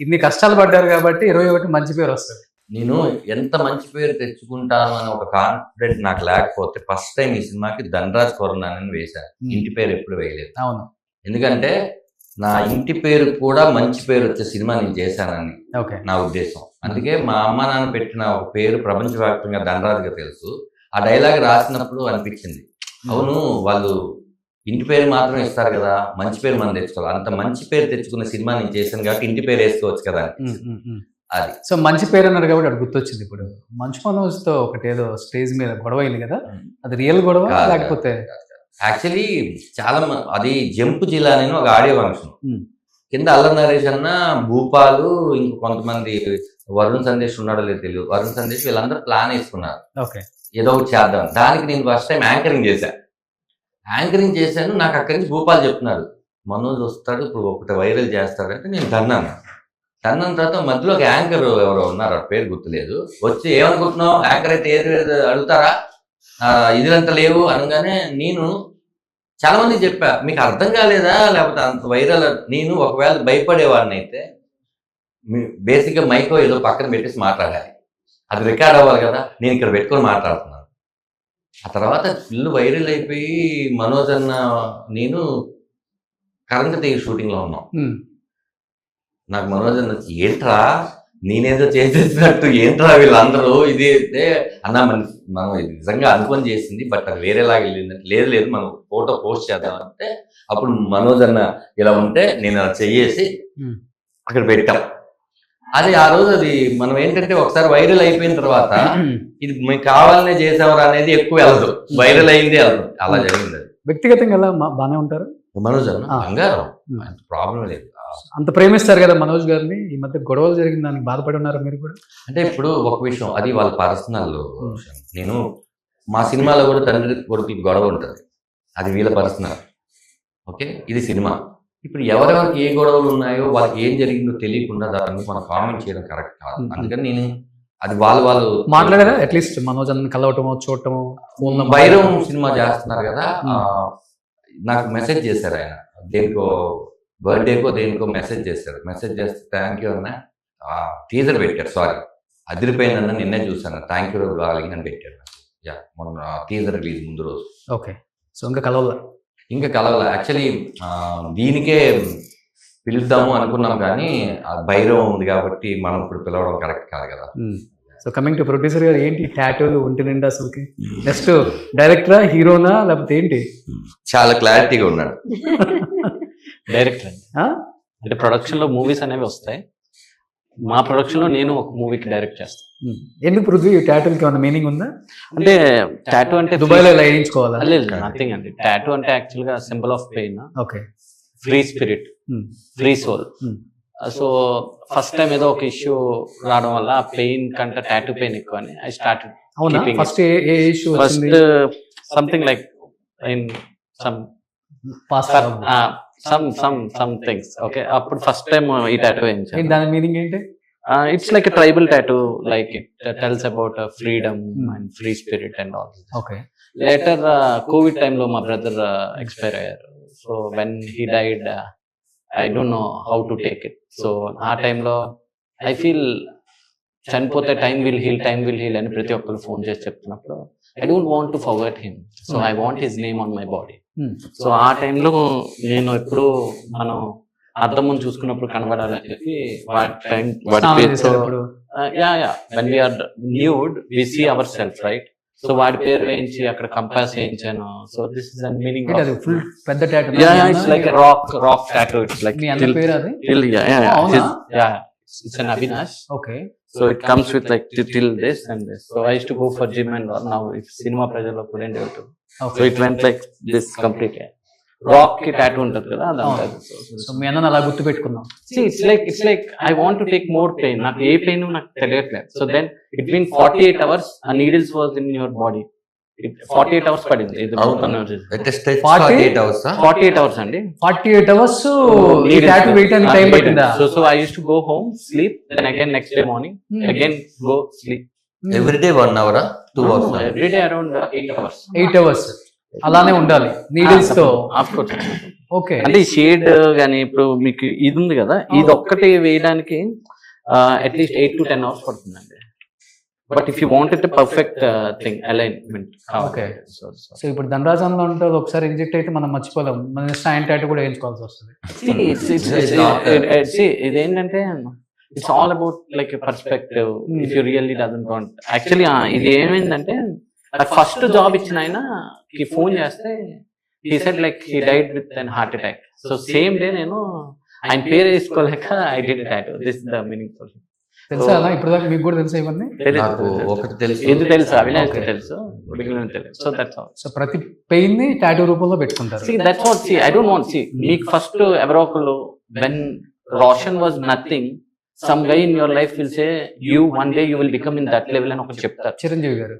ఇన్ని కష్టాలు పడ్డారు కాబట్టి 21 మంచి పేరు వస్తుంది. నేను ఎంత మంచి పేరు తెచ్చుకుంటాను అని ఒక కాన్ఫిడెంట్ నాకు లేకపోతే ఫస్ట్ టైం ఈ సినిమాకి ధనరాజ్ కొరనాని వేశాను. ఇంటి పేరు ఎప్పుడు వేయలేదు. అవును, ఎందుకంటే నా ఇంటి పేరు కూడా మంచి పేరు వచ్చే సినిమా నేను చేశానని ఓకే నా ఉద్దేశం. అందుకే మా అమ్మ నాన్న పెట్టిన ఒక పేరు ప్రపంచవ్యాప్తంగా ధనరాజుగా తెలుసు. ఆ డైలాగ్ రాసినప్పుడు అనిపించింది, అవును వాళ్ళు ఇంటి పేరు మాత్రం ఇస్తారు కదా, మంచి పేరు మనం తెచ్చుకోవాలి. అంత మంచి పేరు తెచ్చుకున్న సినిమా నేను చేశాను కాబట్టి ఇంటి పేరు వేసుకోవచ్చు కదా అది. సో మంచి పేరు అన్నారు కాబట్టి అది గుర్తొచ్చింది. ఇప్పుడు మంచు మనోజ్ తో ఒకటి ఏదో స్టేజ్ మీద గొడవ అయింది కదా, అది రియల్ గొడవ లేకపోతే? యాక్చువల్లీ చాలా అది జంపు జిల్లా అని ఒక ఆడియో ఫంక్షన్ కింద అల్లరి నరేష్ అన్న, భూపాలు, ఇంక కొంతమంది వరుణ్ సందేశ్ ఉన్నాడో లేదు తెలియదు, వరుణ్ సందేశ్ వీళ్ళందరూ ప్లాన్ వేసుకున్నారు ఏదో ఒకటి చేద్దాం. దానికి నేను ఫస్ట్ టైం యాంకరింగ్ చేశాను. నాకు అక్కడి నుంచి భూపాల్ చెప్తున్నారు, మనోజ్ వస్తాడు ఇప్పుడు ఒకటి వైరల్ చేస్తాడు అంటే నేను తన్నాను తర్వాత మధ్యలో ఒక యాంకర్ ఎవరో ఉన్నారు, ఆ పేరు గుర్తులేదు, వచ్చి ఏమనుకుంటున్నావు యాంకర్ అయితే ఏది అడుగుతారా, ఇదిలంతా లేవు అనగానే నేను చాలా మంది చెప్పా, మీకు అర్థం కాలేదా లేకపోతే అంత వైరల్. నేను ఒకవేళ భయపడేవాడిని అయితే బేసిక్గా మైకో ఏదో పక్కన పెట్టేసి మాట్లాడాలి, అది రికార్డ్ అవ్వాలి కదా, నేను ఇక్కడ పెట్టుకొని మాట్లాడుతున్నాను. ఆ తర్వాత ఫుల్ వైరల్ అయిపోయి మనోజ్ అన్న నేను కరెంట్ తీగ షూటింగ్లో ఉన్నాం. నాకు మనోజ్ అన్న ఏంట్రా నేనేదో చేసేసినట్టు ఏంట్రా వీళ్ళందరూ ఇది అయితే అన్న మనం నిజంగా అనుకొని చేసింది బట్ అది వేరేలాగా వెళ్ళిందంటే లేదు మనం ఫోటో పోస్ట్ చేద్దామంటే అప్పుడు మనోజ్ అన్న ఇలా ఉంటే నేను అలా చెయ్యేసి అక్కడ పెట్టాం. అది ఆ రోజు అది మనం ఏంటంటే ఒకసారి వైరల్ అయిపోయిన తర్వాత ఇది మీకు కావాలనే చేసేవారు అనేది ఎక్కువ వెళ్ళదు, వైరల్ అయింది వెళ్ళదు, అలా జరిగింది. అది వ్యక్తిగతంగా ఎలా బాగానే ఉంటారు మనోజ్ అన్న బంగారం, ప్రాబ్లం లేదు. అంత ప్రేమిస్తారు కదా మనోజ్ గారిని. ఈ మధ్య గొడవలు జరిగిన దానికి బాధపడి ఉన్నారు మీరు కూడా? అంటే ఇప్పుడు ఒక విషయం, అది వాళ్ళ పర్సనల్. నేను మా సినిమాలో కూడా తండ్రి కొడుకుకి గొడవ ఉంటుంది, అది వీళ్ళ పర్సనల్. ఓకే, ఇది సినిమా. ఇప్పుడు ఎవరెవరికి ఏ గొడవలు ఉన్నాయో వాళ్ళకి ఏం జరిగిందో తెలియకుండా దాన్ని మనం కామెంట్ చేయడం కరెక్ట్ కాదు. అందుకని నేను అది వాళ్ళు మాట్లాడారా అట్లీస్ట్ మనోజ్ అన్న కలవటమో చూడటమో? భైరవం సినిమా చేస్తున్నారు కదా, నాకు మెసేజ్ చేశారు ఆయన, దేనికో బర్త్డేకో దేనికో మెసేజ్ చేశారు. మెసేజ్ చేస్తే థ్యాంక్ యూ అన్న, టీజర్ పెట్టారు, సారీ అదిరిపోయిందన్న నిన్నే చూసాను, థ్యాంక్ యూ డార్లింగ్ అని పెట్టారు. మనం టీజర్ రిలీజ్ ముందు రోజు. ఓకే, సో ఇంకా కలవాల యాక్చువల్లీ దీనికే పిలుద్దాము అనుకున్నాం కానీ భైరవం ఉంది కాబట్టి మనం ఇప్పుడు పిలవడం కరెక్ట్ కాదు కదా. సో కమింగ్ టు ప్రొడ్యూసర్ గారు, ఏంటి టాటూలు ఒంటి నిండా అసలుకి? నెక్స్ట్ డైరెక్టరా, హీరోనా, లేకపోతే ఏంటి? చాలా క్లారిటీగా ఉన్నాడు. డైరెక్టర్ అండి, అంటే ప్రొడక్షన్ లో మూవీస్ అనేవి వస్తాయి. మా ప్రొడక్షన్ లో నేను ఒక మూవీకి డైరెక్ట్ చేస్తాను. ఎందుకు పృథ్వీ టాటూలకి ఏమైనా మీనింగ్ ఉందా? అంటే టాటూ అంటే దుబాయ్ లో ఇలా వేయించుకోవాలా? లేదు, నథింగ్ అండి. టాటూ అంటే యాక్చువల్ గా symbol of pain, okay, free spirit, free soul. So first time ఏదో ఒక ఇష్యూ రావడం వల్ల ఆ పెయిన్ కంటే టాటూ పెయిన్ ఎక్కువ అని I started. First A issue? First something like in some things. Okay, అప్పుడు ఫస్ట్ టైం ఈ టాటూ వేయించాను. దాని మీనింగ్ ఏంటి? It's like tribal tattoo, like it tells about freedom and free spirit and all. Okay, later Covid టైంలో మా brother expire అయ్యారు. So when he died I don't know how to take it. So ఆ టైంలో I feel చనిపోతే time will heal అని ప్రతి ఒక్కరు phone చేసి చెప్తున్నప్పుడు I don't want to forget him, so I want his name on my body. So ఆ టైంలో నేను ఎప్పుడు మనం అద్దం ముందు చూసుకున్నప్పుడు కనబడాలని చెప్పి when we are nude we see ourselves, right? So వాడి పేరు వేయించి అక్కడ కంపాస్ వేయించాను. So this is the meaning. అది ఫుల్ పెద్ద tattoo. It's like rock tattoo. It's like మీ అన్న పేరు అది? It's an Avinash. Okay. So it comes with like till this and this. So I used to go for gym and all. Now if cinema pressure couldn't do it. Okay. So it went like this completely. Rock ki tattoo untadu kada adanta. So మీ అన్నని అలా గుర్తు పెట్టుకున్నాం. See it's like I want to take more pain. నాకు ఏ pain నాకు తెలియట్లేదు. So then between 48 hours a needles was in your body. 48 hours పడింది ఇది మొత్తం అంటే స్ట్రెచ్ 40 48 hours ఆ? 48 hours అండి. 48 hours ఈ టాటూ వేయడానికి టైం పట్టిందా? So I used to go home, sleep, then again next day morning, again go sleep. Everyday 1 hour 2 hours Every day around 8 hours. 8 hours అలానే ఉండాలి నీడిల్స్ తో. Of course. ఓకే, అంటే ఈ shade గానీ ఇప్పుడు మీకు ఇది ఉంది కదా, ఇది ఒక్కటి వేయడానికి అట్లీస్ట్ 8 to 10 hours పడుతుందండి. But if you want it perfect thing alignment. Okay. So ఇప్పుడు ధనరాజంలో ఉంటుంది, ఒకసారి ఇంజెక్ట్ అయితే మనం మర్చిపోలేం, మన నెక్స్ట్ ఆయన టాటూ కూడా వేయించుకోవాల్సి వస్తుంది. ఇదేంటంటే it's all about like perspective. If you really doesn't want actually ఇది ఏమైందంటే ఫస్ట్ జాబ్ ఇచ్చిన ఆయన కి ఫోన్ చేస్తే he said like he died with an heart attack. So same day నేను ఆయన పేరు వేసుకోలేక I did a tattoo. This is the meaning for him. తెలుసా అలా ఇప్పుడు దాకా మీకు కూడా తెలుసా ఇవన్నీ? నాకు ఒకటి తెలుసు, ఇది తెలుసు, అవినాష్ తెలుసు, తెలుసు. So that's all. సో ప్రతి పెయిన్ ని టాటూ రూపంలో పెట్టుకుంటారు. See that's what, see I don't want, see మీకు ఫస్ట్ ఎవరో ఒకళ్ళు when Roshan was nothing, some guy in your life will say you one day you will become in that level అని ఒకటి చెప్తారు. చిరంజీవి గారు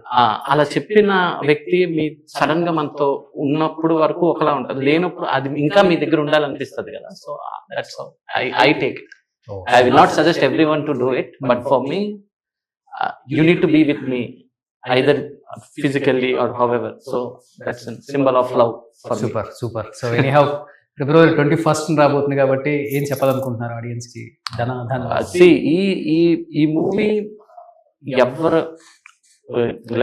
అలా చెప్పిన వ్యక్తి మీ సడన్ గా మనతో ఉన్నప్పుడు వరకు ఒకలా ఉంటుంది, లేనప్పుడు అది ఇంకా మీ దగ్గర ఉండాలనిపిస్తుంది కదా. So that's how I take it. I will not suggest everyone to do it, but for me, you need to be with me, either physically or however. So that's a symbol of love for me. Super super. So anyhow February 21st రాబోతుంది కాబట్టి ఏం చెప్పాలనుకుంటున్నారు audience కి? See, ఈ movie ఎవరు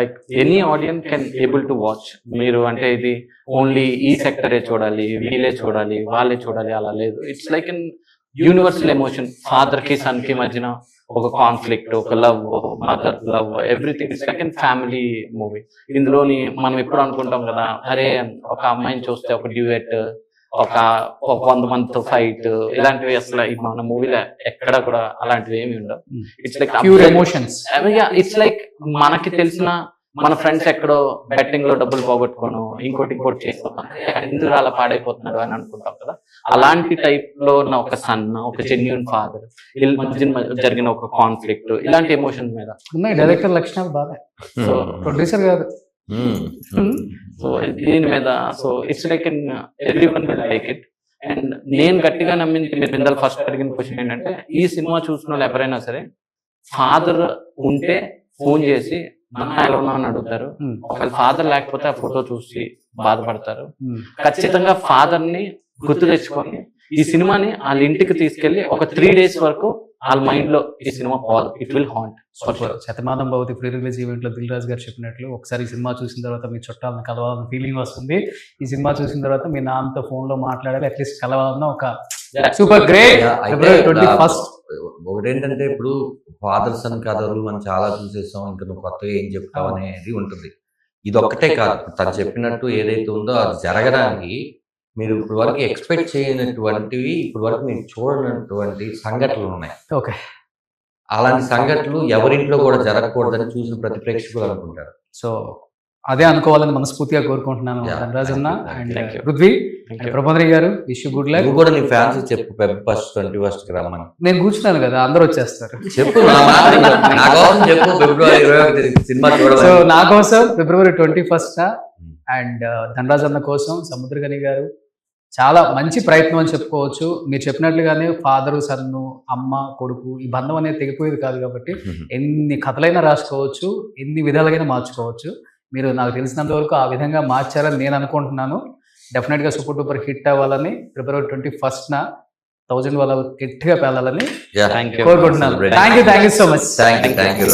like any audience can able to watch. మీరు అంటే ఇది ఓన్లీ ఈ సెక్టరే చూడాలి, వీళ్ళే చూడాలి, వాళ్ళే చూడాలి అలా లేదు. It's like an universal emotion. Father కి సన్ కి మధ్యన ఒక కాన్ఫ్లిక్ట్, ఒక love, mother love, everything. It's like an family movie. ఇందులోని మనం ఎప్పుడు అనుకుంటాం కదా, అరే ఒక అమ్మాయిని చూస్తే ఒక డ్యూయెట్, ఒక 100 మందితో ఫైట్, ఇలాంటివి అసలు మన మూవీలో ఎక్కడ కూడా అలాంటివి ఏమి ఉండవు. It's like pure emotions. It's like మనకి తెలిసిన మన ఫ్రెండ్స్ ఎక్కడో బెట్టింగ్ లో డబ్బులు పోగొట్టుకోను, ఇంకోటి చేస్తాం, ఎందుకు అలా పాడైపోతున్నాడు అని అనుకుంటాం కదా. అలాంటి టైప్ లో ఉన్న ఒక సన్, ఒక జెన్యూన్ ఫాదర్, వీళ్ళ మధ్య జరిగిన ఒక కాన్ఫ్లిక్ట్, ఇలాంటి ఎమోషన్స్ మీద ఉన్నాయి. డైరెక్టర్ లక్షణాలు బాగా, సో ప్రొడ్యూసర్ కాదు. సో దీని మీద so it's like everyone will like it. And నేను గట్టిగా నమ్మింది, మీరు ఇందాక ఫస్ట్ అడిగిన క్వశ్చన్ ఏంటంటే, ఈ సినిమా చూసిన వాళ్ళు ఎవరైనా సరే ఫాదర్ ఉంటే ఫోన్ చేసి నాన్న ఎలా ఉన్నా అని అడుగుతారు. ఒకవేళ ఫాదర్ లేకపోతే ఆ ఫోటో చూసి బాధపడతారు. ఖచ్చితంగా ఫాదర్ ని గుర్తు తెచ్చుకొని ఈ సినిమాని వాళ్ళ ఇంటికి తీసుకెళ్లి ఒక 3 days వరకు వాళ్ళ మైండ్ లో ఈ సినిమా పోదు. It will haunt. Shatamanam Bhavati pre release event లో దిల్ రాజు గారు చెప్పినట్లు, ఒకసారి ఈ సినిమా చూసిన తర్వాత మీ చుట్టాలను కలవాలన్న ఫీలింగ్ వస్తుంది. ఈ సినిమా చూసిన తర్వాత మీ నాన్నతో ఫోన్ లో మాట్లాడాలి, అట్లీస్ట్ కలవాలన్న ఒక సూపర్ గ్రేట్. February 21st. ఒకటేంటంటే ఇప్పుడు ఫాదర్ సన్ కథలు మనం చాలా చూసేస్తాం, ఇంకా నువ్వు కొత్తగా ఏం చెప్తావు అనేది ఉంటుంది. ఇది ఒక్కటే కాదు, తను చెప్పినట్టు ఏదైతే ఉందో అది జరగడానికి మీరు ఇప్పుడు వరకు ఎక్స్పెక్ట్ చేయనటువంటివి, ఇప్పుడు వరకు మీరు చూడనటువంటి సంఘటనలు ఉన్నాయి. ఓకే, అలాంటి సంఘటనలు ఎవరింట్లో కూడా జరగకూడదని చూసిన ప్రతి ప్రేక్షకులు అనుకుంటారు. సో అదే అనుకోవాలని మనస్ఫూర్తిగా కోరుకుంటున్నాను ధనరాజ్ అన్న and Thank you. Prithvi and Prabhadri గారు. Wish you good luck. నువ్వు కూడా నీ ఫ్యాన్స్ చెప్పు February 21st కి రమ్మని నేను కూర్చున్నాను కదా, అందరూ వచ్చేస్తారు. చెప్పు, నా కోసం చెప్పు. February 21 సినిమా సో చూడాలి. నా కోసం February 21st అండ్ ధనరాజ్ అన్న కోసం సముద్రగని గారు చాలా మంచి ప్రయత్నం అని చెప్పుకోవచ్చు. మీరు చెప్పినట్లుగానే ఫాదరు సన్ను, అమ్మ కొడుకు, ఈ బంధం అనేది తెగిపోయేది కాదు కాబట్టి ఎన్ని కథలైనా రాసుకోవచ్చు, ఎన్ని విధాలుగా మార్చుకోవచ్చు. మీరు నాకు తెలిసినంత వరకు ఆ విధంగా మార్చారని నేను అనుకుంటున్నాను. డెఫినెట్ గా సూపర్ డూపర్ హిట్ అవ్వాలని, February 21st 1000 వాళ్ళ గట్టిగా పేలాలని కోరుకుంటున్నాను. Thank you so much. Thank you.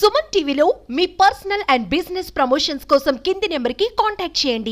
Suman టీవీలో మీ పర్సనల్ అండ్ బిజినెస్ ప్రమోషన్స్ కోసం కింది నెంబర్కి కాంటాక్ట్ చేయండి.